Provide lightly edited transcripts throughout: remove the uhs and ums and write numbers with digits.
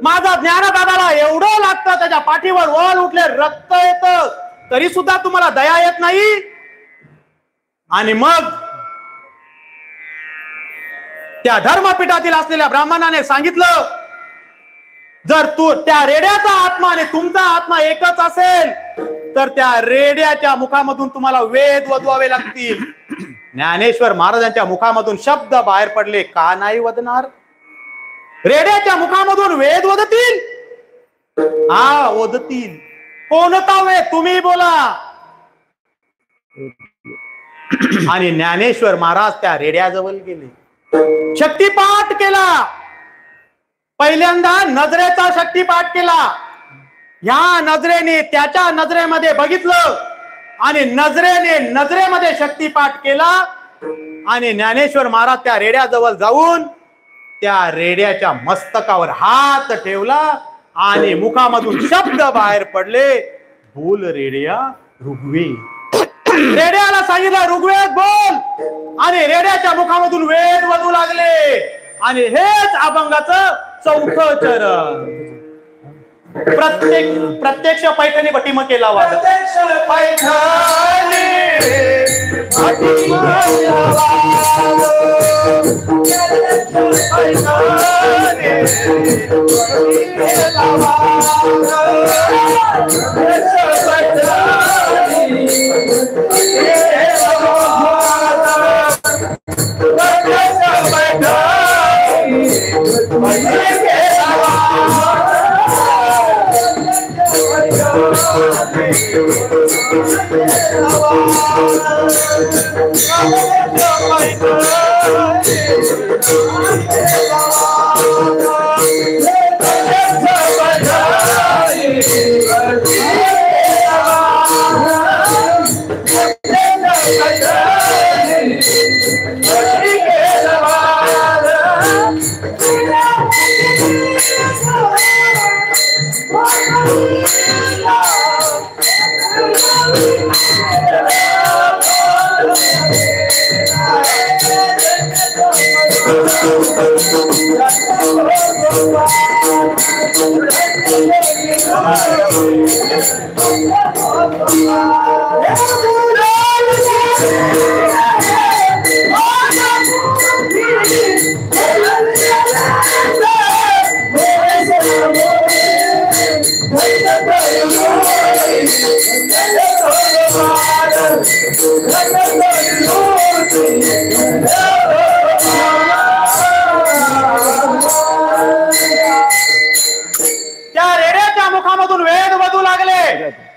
माझा ज्ञानदादाला एवढं लागतं, त्याच्या पाठीवर वळ उठले, रक्त येतं, तरी सुद्धा तुम्हाला दया येत नाही. आणि मग त्या धर्मपीठातील असलेल्या ब्राह्मणाने सांगितलं, जर तू त्या रेड्याचा आत्मा आणि तुमचा आत्मा एकच असेल तर त्या रेड्याच्या मुखामधून तुम्हाला वेद वदवावे लागतील. ज्ञानेश्वर महाराजांच्या मुखामधून शब्द बाहेर पडले, का नाही वदणार? रेड्याच्या मुखामधून वेद वदतील? हा, वदतील. कोणता वेद? तुम्ही बोला. आणि ज्ञानेश्वर महाराज त्या रेड्याजवळ गेले, शक्तिपाठ केला. पहिल्यांदा नजरेचा शक्तिपाठ केला. या नजरेने त्याच्या नजरेमध्ये बघितलं आणि नजरेमध्ये शक्तिपाठ केला. आणि ज्ञानेश्वर महाराज त्या रेड्याजवळ जाऊन त्या रेड्याच्या मस्तकावर हात ठेवला आणि मुखामधून शब्द बाहेर पडले, बोल रेड्या ऋग्वेद. रेड्याला सांगितलं ऋग्वेद बोल, आणि रेड्याच्या मुखामधून वेद वधू लागले. आणि हेच अभंगाचं चौथं चरण. प्रत्यक्ष पैठणी भटीम केला वाद.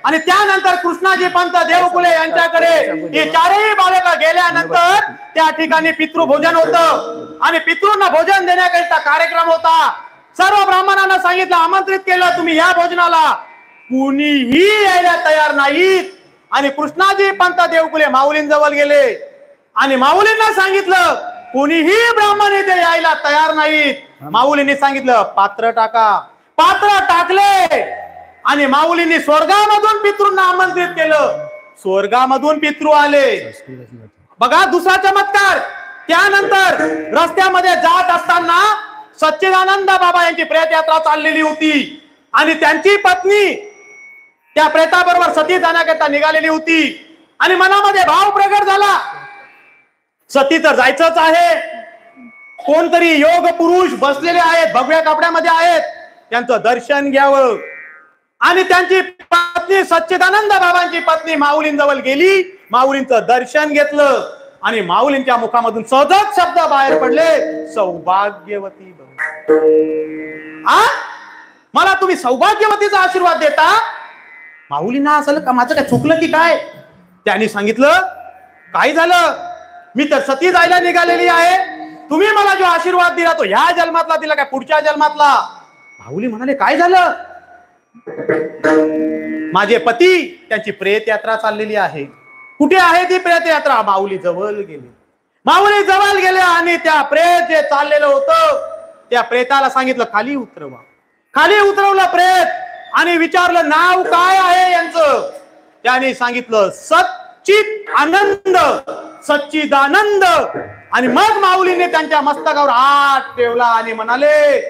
आणि त्यानंतर कृष्णाजी पंत देवकुले यांच्याकडे ही चारही बालक गेल्यानंतर त्या ठिकाणी पितृभोजन होतं आणि पितृंना भोजन देण्याकरिता कार्यक्रम होता. सर्व ब्राह्मणांना सांगितलं, आमंत्रित केलं, तुम्ही या भोजनाला. कुणीही यायला तयार नाहीत. आणि कृष्णाजी पंत देवकुले माऊलींजवळ गेले आणि माऊलींना सांगितलं, कुणीही ब्राह्मण इथे यायला तयार नाहीत. माऊलींनी सांगितलं, पात्र टाका. पात्र टाकले आणि माऊलींनी स्वर्गामधून पितृंना आमंत्रित केलं. स्वर्गामधून पितृ आले. बघा दुसरा चमत्कार. त्यानंतर रस्त्यामध्ये जात असताना सच्चिदानंद बाबा यांची प्रेत यात्रा चाललेली होती आणि त्यांची पत्नी त्या प्रेताबरोबर सती जाण्याकरता निघालेली होती आणि मनामध्ये भाव प्रगट झाला, सती तर जायचंच आहे. कोणतरी योग पुरुष बसलेले आहेत, भगव्या कपड्यामध्ये आहेत, त्यांचं दर्शन घ्यावं. आणि त्यांची पत्नी सच्चिदानंद बाबांची पत्नी माऊलींजवळ गेली, माऊलींचं दर्शन घेतलं आणि माऊलींच्या मुखामधून सहजच शब्द बाहेर पडले, सौभाग्यवती भव. मला तुम्ही सौभाग्यवतीचा आशीर्वाद देता? माऊलींना असं का माझं काय चुकलं की काय? त्यांनी सांगितलं, काय झालं, मी तर सती जायला निघालेली आहे, तुम्ही मला जो आशीर्वाद दिला तो ह्या जन्मातला दिला काय पुढच्या जन्मातला? माऊली म्हणाले, काय झालं? माझे पती त्यांची प्रेत यात्रा चाललेली आहे. कुठे आहे ती प्रेत यात्रा? माऊली जवळ गेले. माऊली जवळ गेले आणि त्या प्रेत जे चाललेलं होतं त्या प्रेताला सांगितलं, खाली उतरवा. खाली उतरवलं प्रेत आणि विचारलं, नाव काय आहे यांचं? त्याने सांगितलं, सच्चित आनंद, सच्चिदानंद. आणि मग माऊलीने त्यांच्या मस्तकावर हात ठेवला आणि म्हणाले,